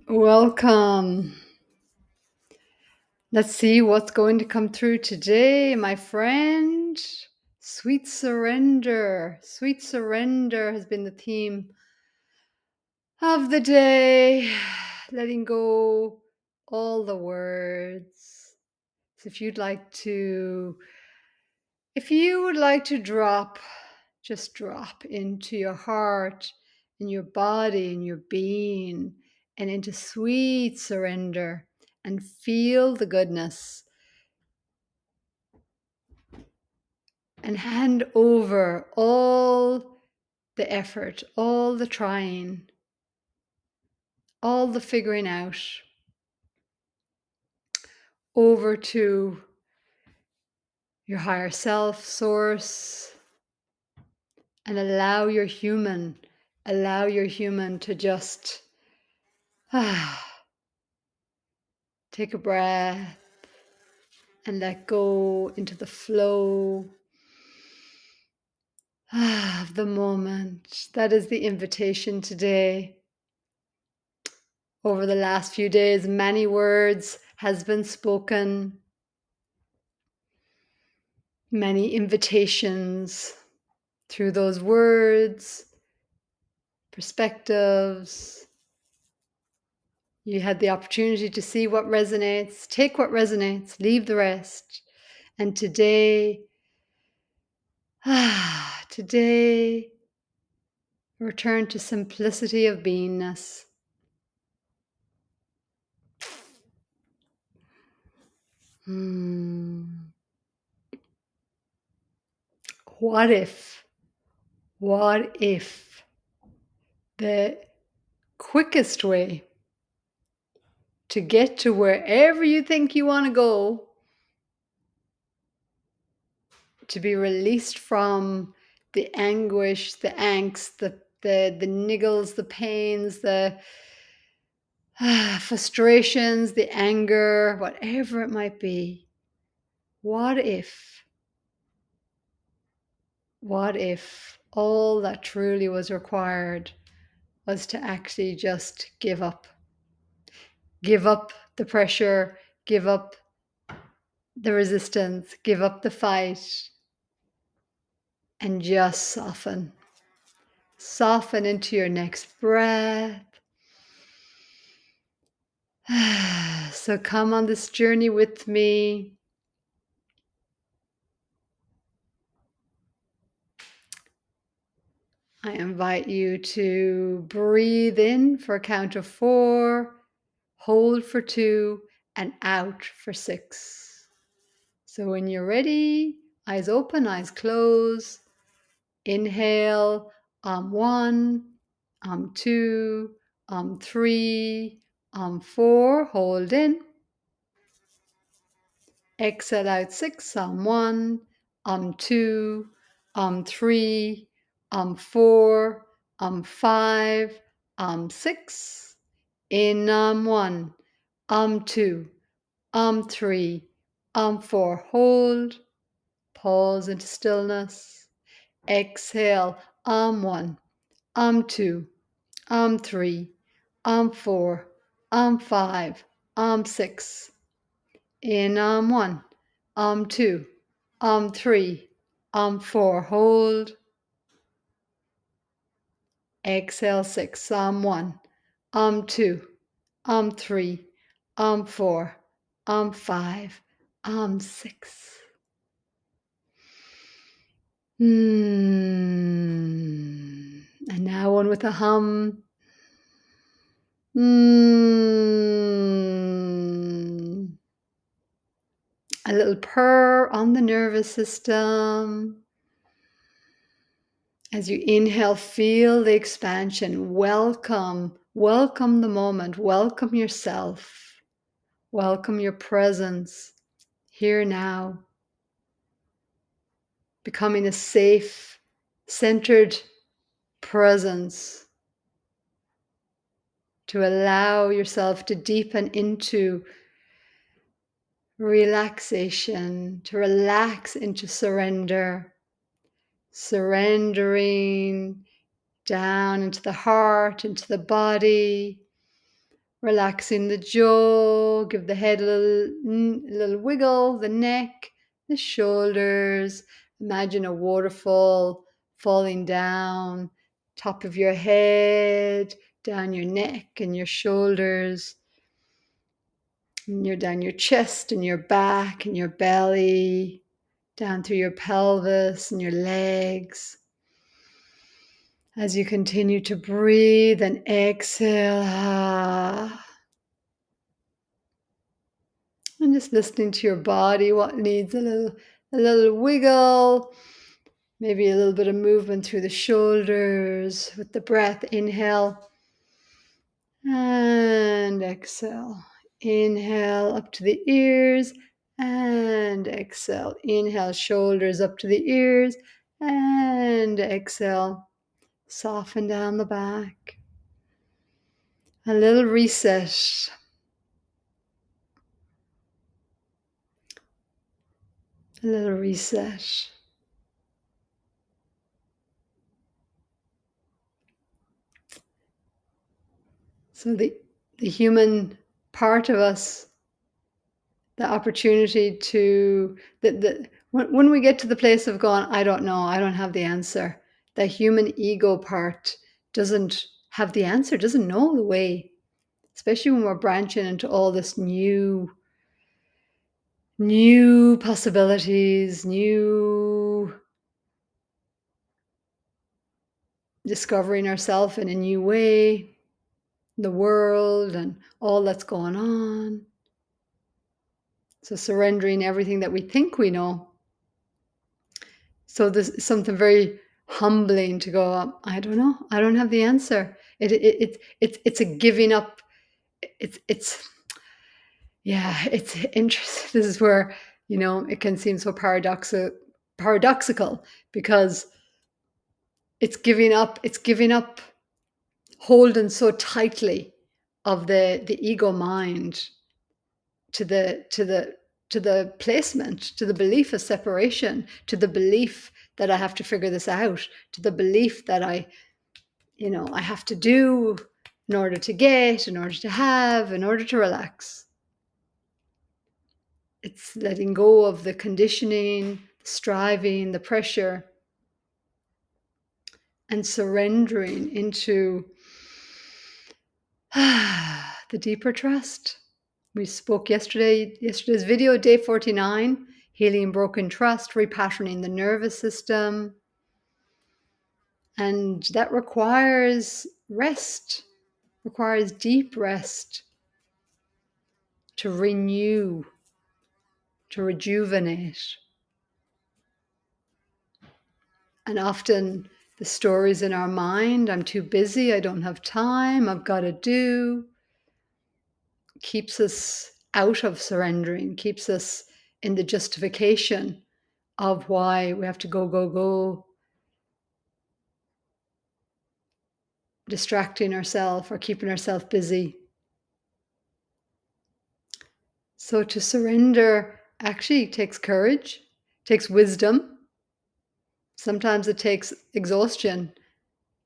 Welcome. Let's see what's going to come through today, my friend. Sweet surrender. Sweet surrender has been the theme of the day. Letting go all the words. So if you would like to just drop into your heart, in your body, in your being, and into sweet surrender and feel the goodness and hand over all the effort, all the trying, all the figuring out over to your higher self, source, and allow your human to just take a breath and let go into the flow of the moment. That is the invitation today. Over the last few days, many words has been spoken, many invitations through those words, perspectives. You had the opportunity to see what resonates, take what resonates, leave the rest. And today, today, return to simplicity of beingness. What if the quickest way to get to wherever you think you want to go, to be released from the anguish, the angst, the niggles, the pains, the frustrations, the anger, whatever it might be. What if all that truly was required was to actually just give up? Give up the pressure, give up the resistance, give up the fight, and just soften. Soften into your next breath. So come on this journey with me. I invite you to breathe in for a count of 4, hold for 2, and out for 6. So when you're ready, eyes open, eyes closed. Inhale, 1, 2, 3, 4, hold in. Exhale out 6, 1, 2, 3, 4, 5, 6. In 1, 2, 3, 4, hold. Pause into stillness. Exhale, 1, 2, 3, 4, 5, 6. In 1, 2, 3, 4, hold. Exhale 6, 1, 2, 3, 4, 5, 6. And now one with a hum. A little purr on the nervous system. As you inhale, feel the expansion. Welcome the moment. Welcome yourself. Welcome your presence here now. Becoming a safe, centered presence to allow yourself to deepen into relaxation, to relax into surrender. Surrendering down into the heart, into the body, Relaxing the jaw, give the head a little wiggle, the neck, the shoulders. Imagine a waterfall falling down, top of your head, down your neck and your shoulders, and you're down your chest and your back and your belly, down through your pelvis and your legs. As you continue to breathe and exhale, and just listening to your body, what needs a little wiggle, maybe a little bit of movement through the shoulders with the breath. Inhale and exhale. Inhale up to the ears and exhale. Inhale, shoulders up to the ears and exhale. Soften down the back. A little reset. A little reset. So the human part of us, the opportunity to when we get to the place of going, I don't know, I don't have the answer. The human ego part doesn't have the answer, doesn't know the way, especially when we're branching into all this new possibilities, new discovering ourselves in a new way, the world and all that's going on. So surrendering everything that we think we know. So there's something very humbling to go, I don't know, I don't have the answer. It's a giving up. It's yeah, it's interesting. This is where, it can seem so paradoxical because it's giving up holding so tightly of the ego mind to the placement, to the belief of separation, to the belief that I have to figure this out, to the belief that I have to do in order to get, in order to have, in order to relax. It's letting go of the conditioning, striving, the pressure, and surrendering into the deeper trust. We spoke yesterday's video, day 49, healing broken trust, repatterning the nervous system. And that requires rest, requires deep rest to renew, to rejuvenate. And often the stories in our mind, I'm too busy, I don't have time, I've got to do, keeps us out of surrendering, keeps us in the justification of why we have to go, distracting ourselves or keeping ourselves busy. So to surrender actually takes courage, takes wisdom. Sometimes it takes exhaustion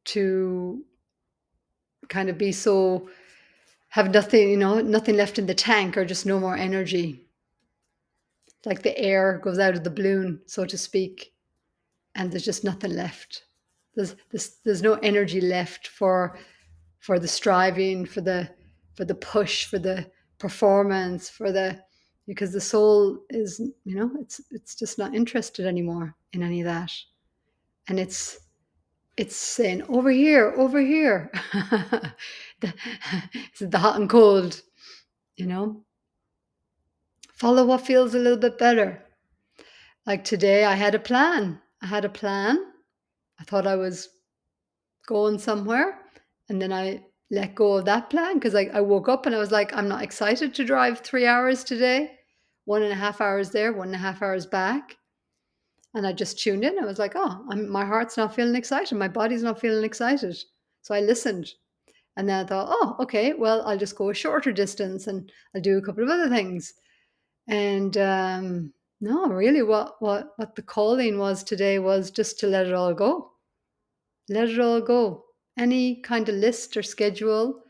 to kind of be so, have nothing, nothing left in the tank or just no more energy. Like the air goes out of the balloon, so to speak, and there's just nothing left. There's no energy left for the striving, for the push, for the performance, because the soul is, it's just not interested anymore in any of that. And it's saying, over here, over here. It's the hot and cold, follow what feels a little bit better. Like today, I had a plan. I thought I was going somewhere. And then I let go of that plan because I woke up and I was like, I'm not excited to drive 3 hours today, 1.5 hours there, 1.5 hours back. And I just tuned in. I was like, oh, my heart's not feeling excited. My body's not feeling excited. So I listened. And then I thought, oh, okay, well, I'll just go a shorter distance and I'll do a couple of other things. And no, really what the calling was today was just to let it all go. Let it all go. Any kind of list or schedule,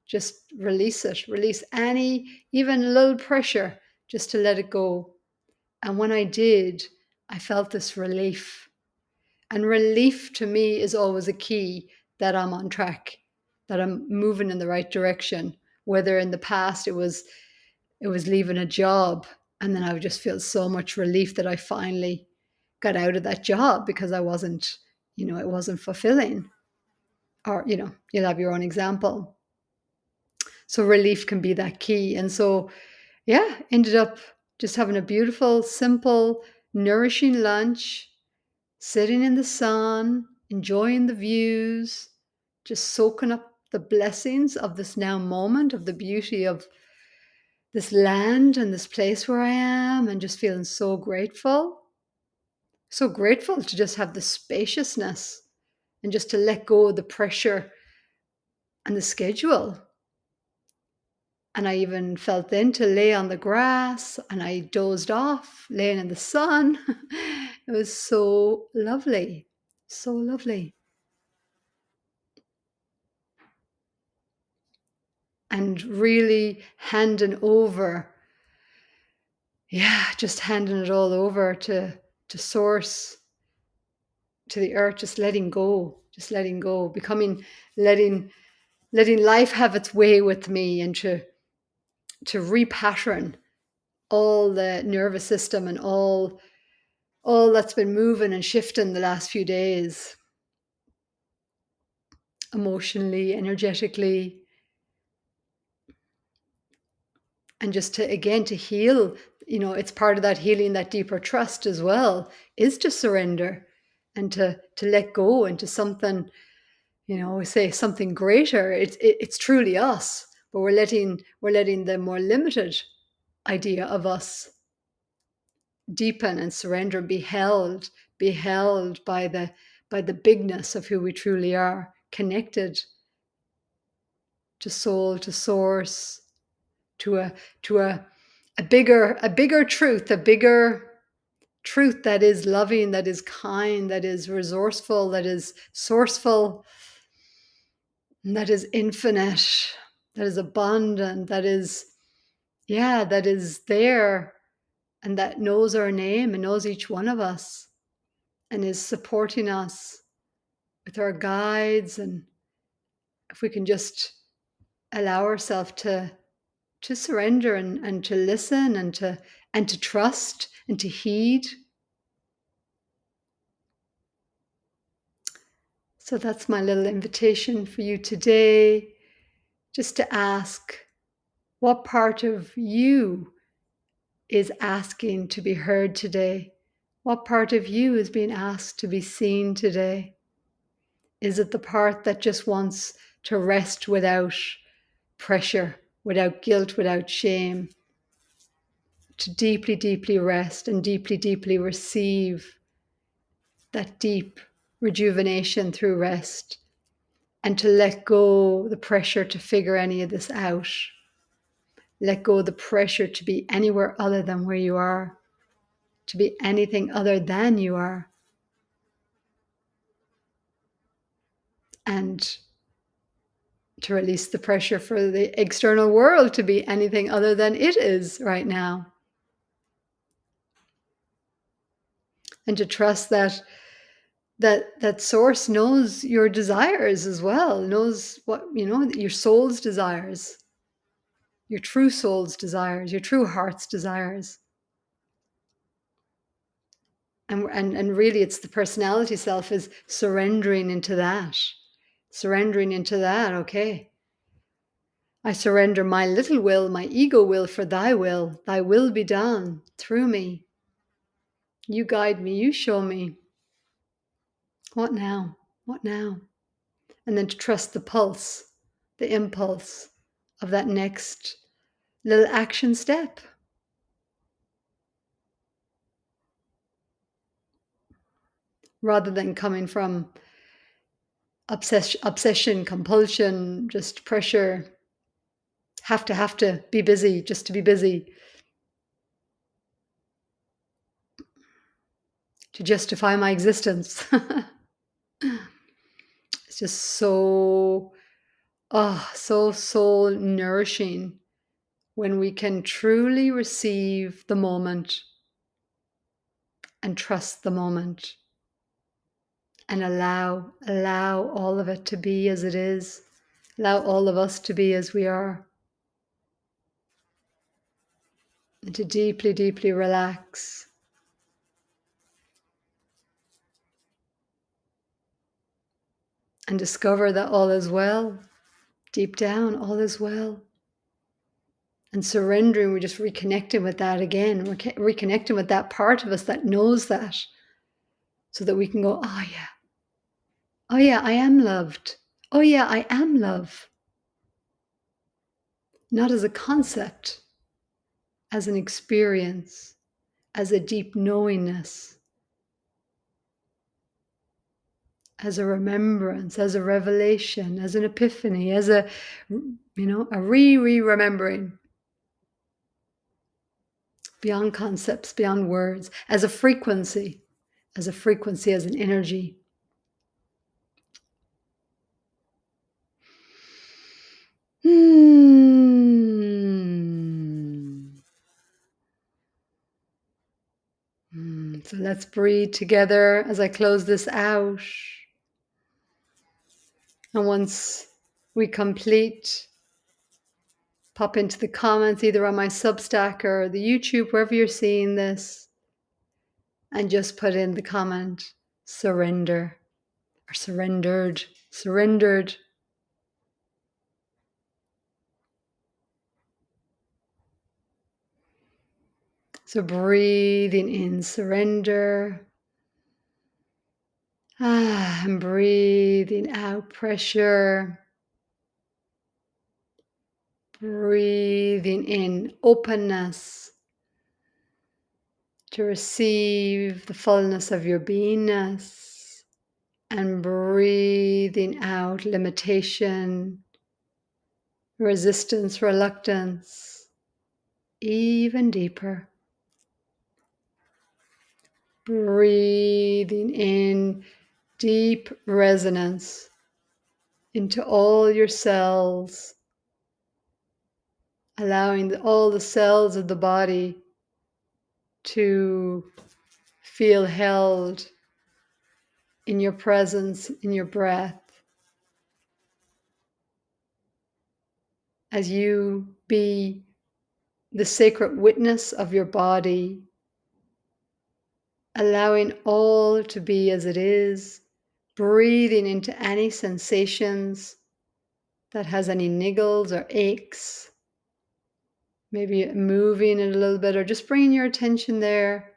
Just release it, release any, even a little pressure, just to let it go. And when I did, I felt this relief. And relief to me is always a key that I'm on track, that I'm moving in the right direction. Whether in the past it was leaving a job, and then I would just feel so much relief that I finally got out of that job because I wasn't, it wasn't fulfilling. Or, you'll have your own example. So relief can be that key. And so, yeah, ended up just having a beautiful, simple, nourishing lunch, sitting in the sun, enjoying the views, just soaking up the blessings of this now moment, of the beauty of this land and this place where I am, and just feeling so grateful. So grateful to just have the spaciousness and just to let go of the pressure and the schedule. And I even felt then to lay on the grass, and I dozed off, laying in the sun. It was so lovely, so lovely. And really handing over, yeah, just handing it all over to source, to the earth, just letting go, becoming, letting letting life have its way with me, and to repattern all the nervous system and all that's been moving and shifting the last few days, emotionally, energetically, and just to, again, to heal. It's part of that healing, that deeper trust as well, is to surrender and to let go into something, we say something greater. It's truly us, but we're letting the more limited idea of us deepen and surrender, and be held by the bigness of who we truly are, connected to soul, to source, to a bigger truth that is loving, that is kind, that is resourceful, that is sourceful, that is infinite, that is abundant, that is, yeah, that is there, and that knows our name and knows each one of us, and is supporting us with our guides. And if we can just allow ourselves to surrender, and to listen, and to trust, and to heed. So that's my little invitation for you today, just to ask, what part of you is asking to be heard today? What part of you is being asked to be seen today? Is it the part that just wants to rest without pressure, without guilt, without shame? To deeply, deeply rest and deeply, deeply receive that deep rejuvenation through rest, and to let go the pressure to figure any of this out. Let go the pressure to be anywhere other than where you are, to be anything other than you are. And to release the pressure for the external world to be anything other than it is right now. And to trust that source knows your desires as well, knows what, your soul's desires, your true soul's desires, your true heart's desires. And really, it's the personality self is surrendering into that. Surrendering into that, okay. I surrender my little will, my ego will, for thy will. Thy will be done through me. You guide me, you show me. What now? What now? And then to trust the pulse, the impulse of that next little action step. Rather than coming from obsession, compulsion, just pressure, have to be busy just to be busy, to justify my existence. It's just so Oh, so soul nourishing when we can truly receive the moment and trust the moment and allow all of it to be as it is. Allow all of us to be as we are. And to deeply, deeply relax. And discover that all is well. Deep down, all is well. And surrendering, we're just reconnecting with that again. We're reconnecting with that part of us that knows that. So that we can go, oh yeah. Oh yeah, I am loved. Oh yeah, I am love. Not as a concept, as an experience, as a deep knowingness, as a remembrance, as a revelation, as an epiphany, as a remembering beyond concepts, beyond words, as a frequency, as an energy. So let's breathe together as I close this out. And once we complete, pop into the comments either on my Substack or the YouTube, wherever you're seeing this, and just put in the comment, surrender, or surrendered, surrendered. So breathing in, surrender. And breathing out, pressure. Breathing in, openness to receive the fullness of your beingness. And breathing out, limitation, resistance, reluctance, even deeper. Breathing in deep resonance into all your cells, allowing all the cells of the body to feel held in your presence, in your breath, as you be the sacred witness of your body, allowing all to be as it is, breathing into any sensations that has any niggles or aches, maybe moving it a little bit or just bringing your attention there,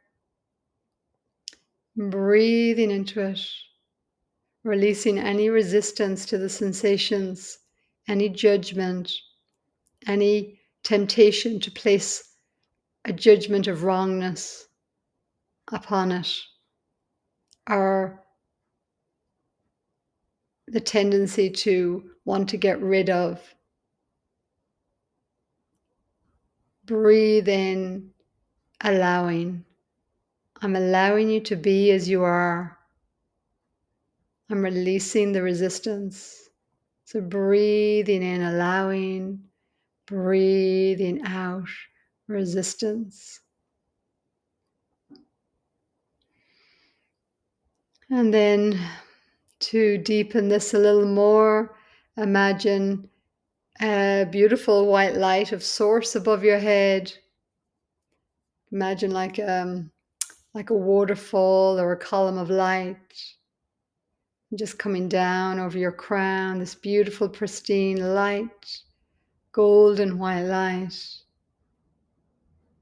breathing into it, releasing any resistance to the sensations, any judgment, any temptation to place a judgment of wrongness upon it, or the tendency to want to get rid of. Breathe in, allowing. I'm allowing you to be as you are. I'm releasing the resistance. So breathing in, allowing, breathing out, resistance. And then to deepen this a little more, imagine a beautiful white light of source above your head. Imagine like a waterfall or a column of light just coming down over your crown, this beautiful pristine light, golden white light,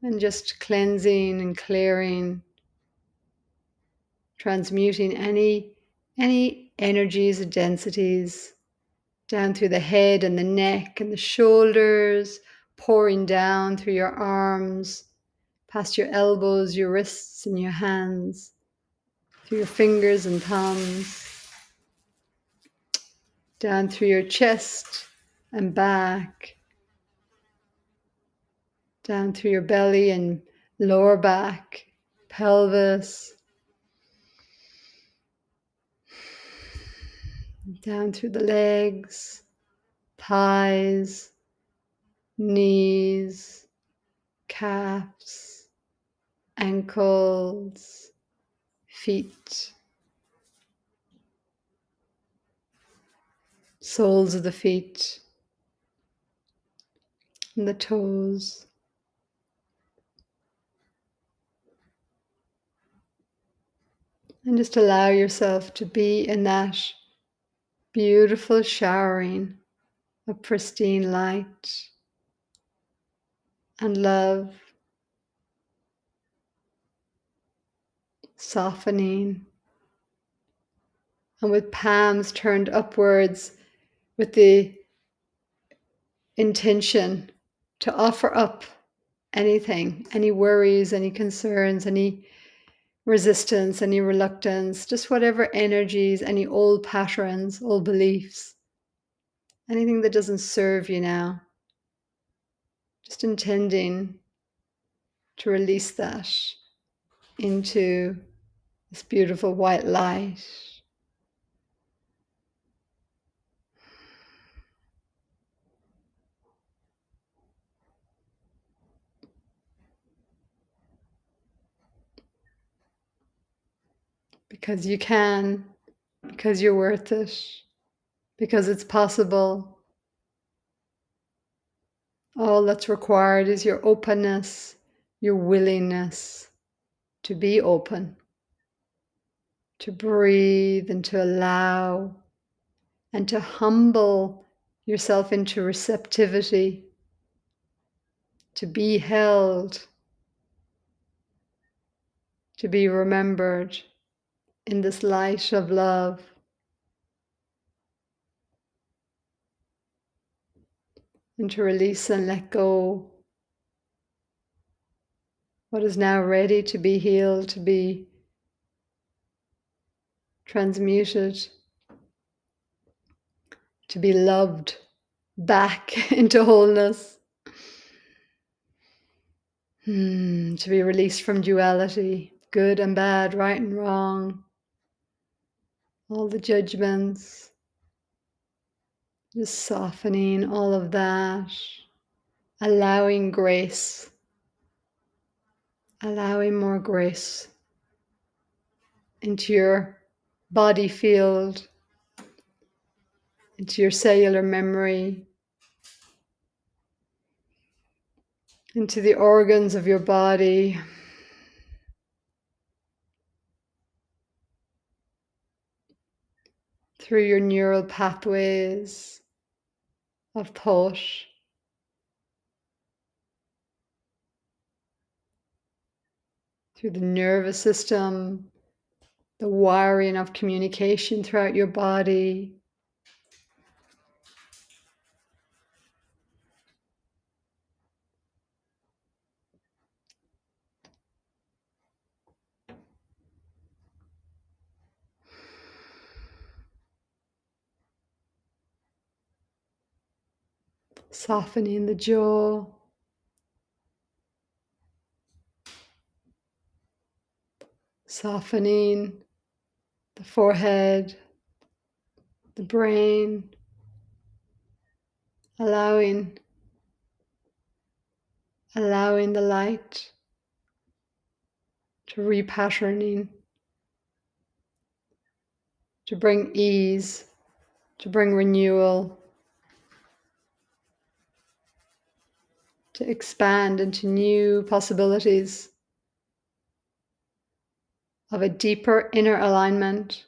and just cleansing and clearing, transmuting any energies or densities down through the head and the neck and the shoulders, pouring down through your arms, past your elbows, your wrists, and your hands, through your fingers and thumbs, down through your chest and back, down through your belly and lower back, pelvis, down through the legs, thighs, knees, calves, ankles, feet, soles of the feet, and the toes. And just allow yourself to be in that beautiful showering of pristine light and love, softening, and with palms turned upwards with the intention to offer up anything, any worries, any concerns, any resistance, any reluctance, just whatever energies, any old patterns, old beliefs, anything that doesn't serve you now. Just intending to release that into this beautiful white light. Because you can, because you're worth it, because it's possible. All that's required is your openness, your willingness to be open, to breathe and to allow, and to humble yourself into receptivity, to be held, to be remembered in this light of love, and to release and let go what is now ready to be healed, to be transmuted, to be loved back into wholeness, to be released from duality, good and bad, right and wrong, all the judgments, just softening all of that, allowing grace, allowing more grace into your body field, into your cellular memory, into the organs of your body, through your neural pathways of thought, through the nervous system, the wiring of communication throughout your body. Softening the jaw, softening the forehead, the brain, allowing the light to repatterning, to bring ease, to bring renewal, to expand into new possibilities of a deeper inner alignment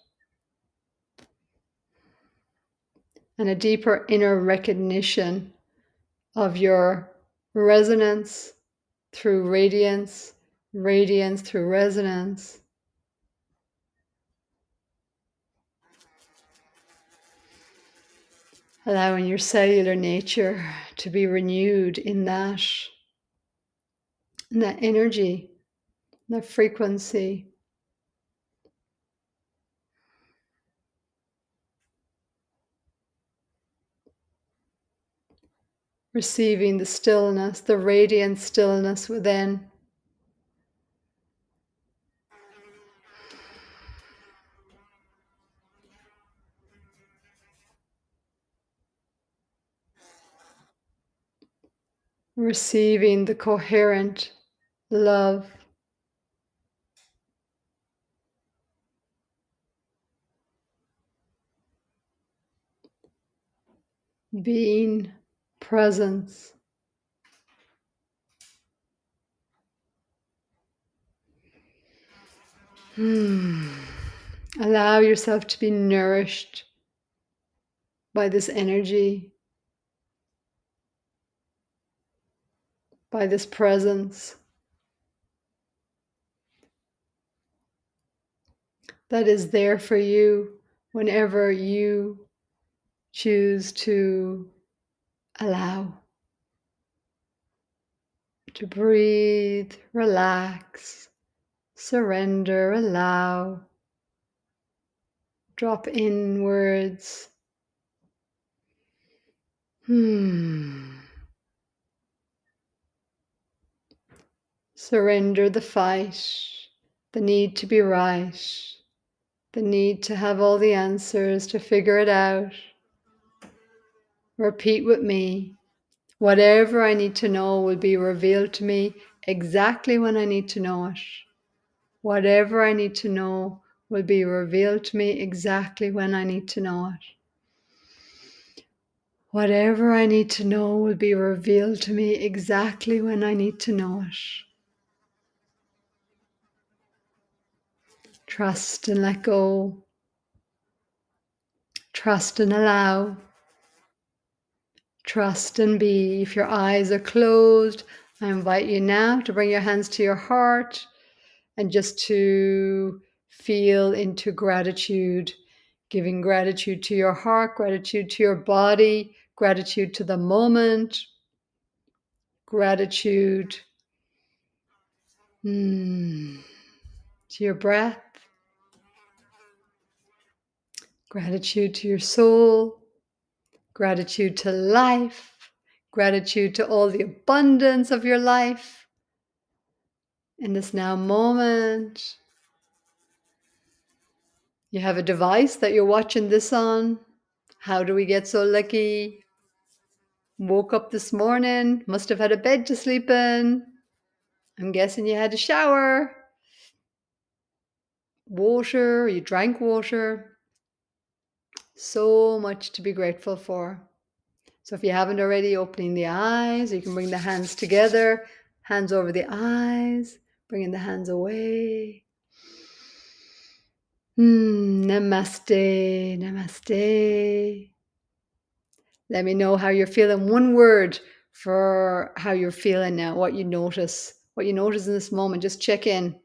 and a deeper inner recognition of your resonance through radiance, radiance through resonance. Allowing your cellular nature to be renewed in that energy, that frequency. Receiving the stillness, the radiant stillness within. receiving the coherent love, being presence. Allow yourself to be nourished by this energy, by this presence that is there for you whenever you choose to allow, to breathe, relax, surrender, allow, drop inwards. Surrender the fight, the need to be right, the need to have all the answers, to figure it out. Repeat with me. Whatever I need to know will be revealed to me exactly when I need to know it. Whatever I need to know will be revealed to me exactly when I need to know it. Whatever I need to know will be revealed to me exactly when I need to know it. Trust and let go. Trust and allow. Trust and be. If your eyes are closed, I invite you now to bring your hands to your heart and just to feel into gratitude, giving gratitude to your heart, gratitude to your body, gratitude to the moment, gratitude to your breath, gratitude to your soul, gratitude to life, gratitude to all the abundance of your life in this now moment. You have a device that you're watching this on. How do we get so lucky? Woke up this morning, must have had a bed to sleep in. I'm guessing you had a shower, water, you drank water. So much to be grateful for. So if you haven't already, opening the eyes, you can bring the hands together, hands over the eyes, bringing the hands away. Namaste, namaste. Let me know how you're feeling. One word for how you're feeling now, what you notice in this moment. Just check in.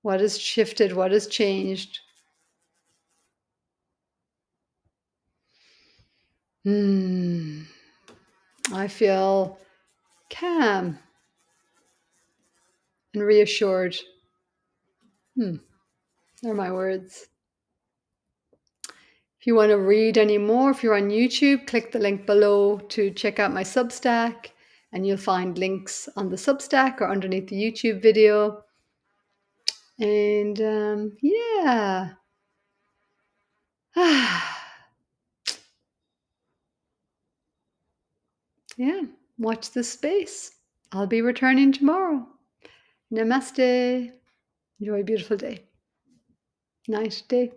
What has shifted? What has changed? I feel calm and reassured. They're my words. If you want to read any more, if you're on YouTube, click the link below to check out my Substack, and you'll find links on the Substack or underneath the YouTube video. And yeah. Yeah, watch this space. I'll be returning tomorrow. Namaste. Enjoy a beautiful day. Night day.